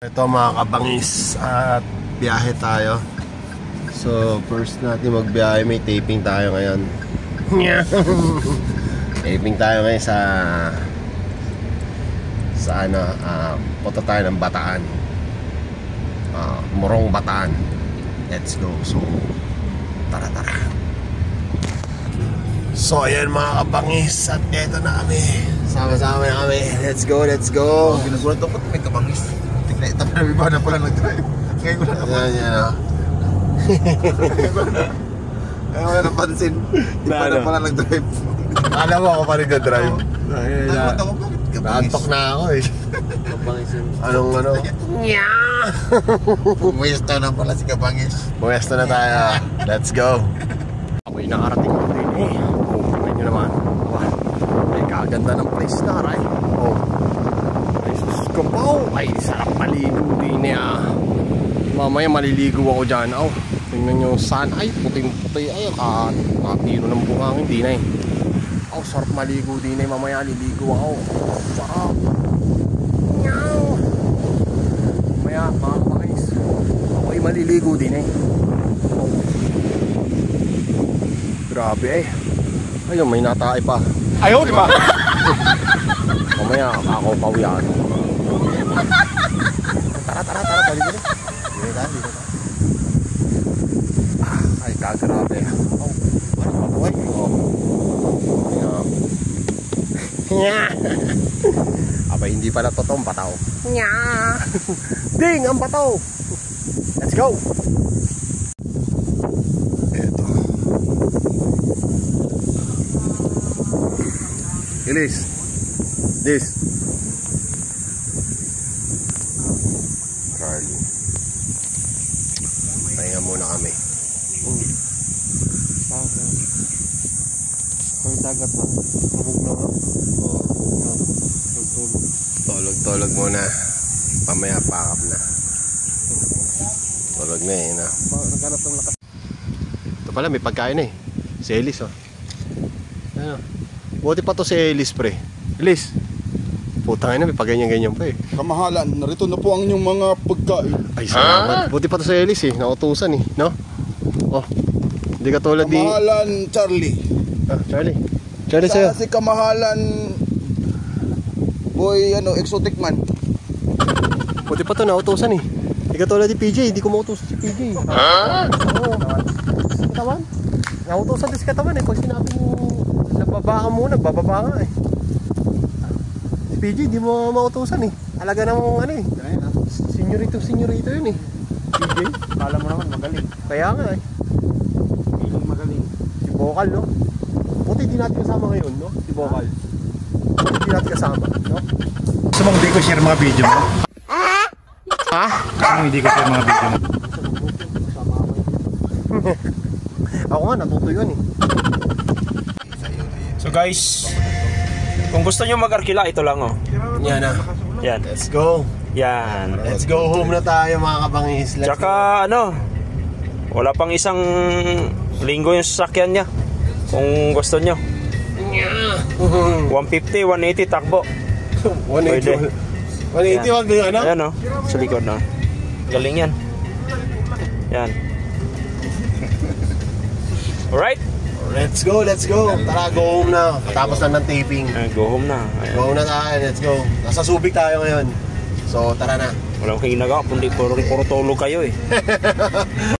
Ito mga kabangis at biyahe tayo. So first natin magbiyahe, may taping tayo ngayon. Taping tayo ngayon sa ano, punta tayo ng Bataan, Morong Bataan. Let's go. So tara. So ayan mga kabangis, at eto na kami. Sama-sama na kami. Let's go. Ginagulat ako may kabangis. Tignan ito na iba na pala nag-drive. Ngayon ko na napansin. Ngayon ko na napansin. Iba na pala nag-drive. Alam mo ako pa rin nag-drive. Naantok na ako eh. Anong ano? Pumuwesto na pala si kabangis. Pumuwesto na tayo. Let's go. Ako'y nakarating ko din eh. Tingnan nyo naman. Ay kaganda ng place na ray. Ay sus ko po. Ay sarap maligo din eh. Mamaya maliligo ako dyan. Tingnan nyo saan. Ay puting-puti. Ay katiro ng bungangin din eh. Sarap maligo din eh. Mamaya liligo ako. Sarap. Mamaya mga kapakis, ako'y maliligo din eh. Grabe eh. Ayun, may natay pa. Ayaw, di ba? Mamaya ako pawian. Tara, balik. Dito. Ay, kagrabe. Mabuhay. Aba, hindi pala totoong bataw. Ding, ang bataw. Let's go. Eto. Ilis. This. Charlie. Pahinga muna kami. Ang dagat na. Kabog na nga. Tulog muna. Pamaya pakap na. Tulog na eh. Naghanap ng lakas. Ito pala may pagkain eh. Si Elis oh. Ano? Buti pa to si Elis pre. Elis. Putang ina, may pagganyan-ganyan pa eh. Kamahalan, narito na po ang inyong mga pagkain. Ay salamat. Buti pa to si Elis eh. Nautusan eh. No? Oh. Hindi ka tulad di... Kamahalan Charlie. Charlie sa'yo. Si kamahalan boy, exotic man. Buti pa to, nautusan eh. Hindi ka tulad di PJ, hindi ko mautusan si PJ. Oo. Katawan? Nautusan din si katawan eh. Pag sinabi mo, nagbaba ka muna, nagbababa ka eh. Si PJ, hindi mo mautusan eh. Alaga ng ano eh. Senyorito yun eh. PJ, Kala mo naman magaling. kaya nga eh. Feeling magaling. Si Bokal no? Buti hindi natin kasama ngayon no? Si Bokal. Buti hindi natin kasama no? Gusto mong hindi ko share mga video mo? Ha? Kung hindi ko share mga video mo? Ako nga natuto yun eh. So guys, kung gusto nyo mag-arkila, ito lang oh. Yan na. Yan. Let's go. Yan. Let's go home na tayo mga kabangis. Tsaka wala pang isang linggo yung sasakyan niya. Kung gusto nyo 150, 180 takbo. 180. 180 wag yung ano? Ayan o, sa likod na. Galing yan. Yan. Alright? Let's go. Tara, go home na. Tapos na ng taping. Go home na. Ayan. Go home na tayo, let's go. Nasa Subic tayo ngayon. So tara na. Walang kayo nagawa, kundi puro tulog kayo eh.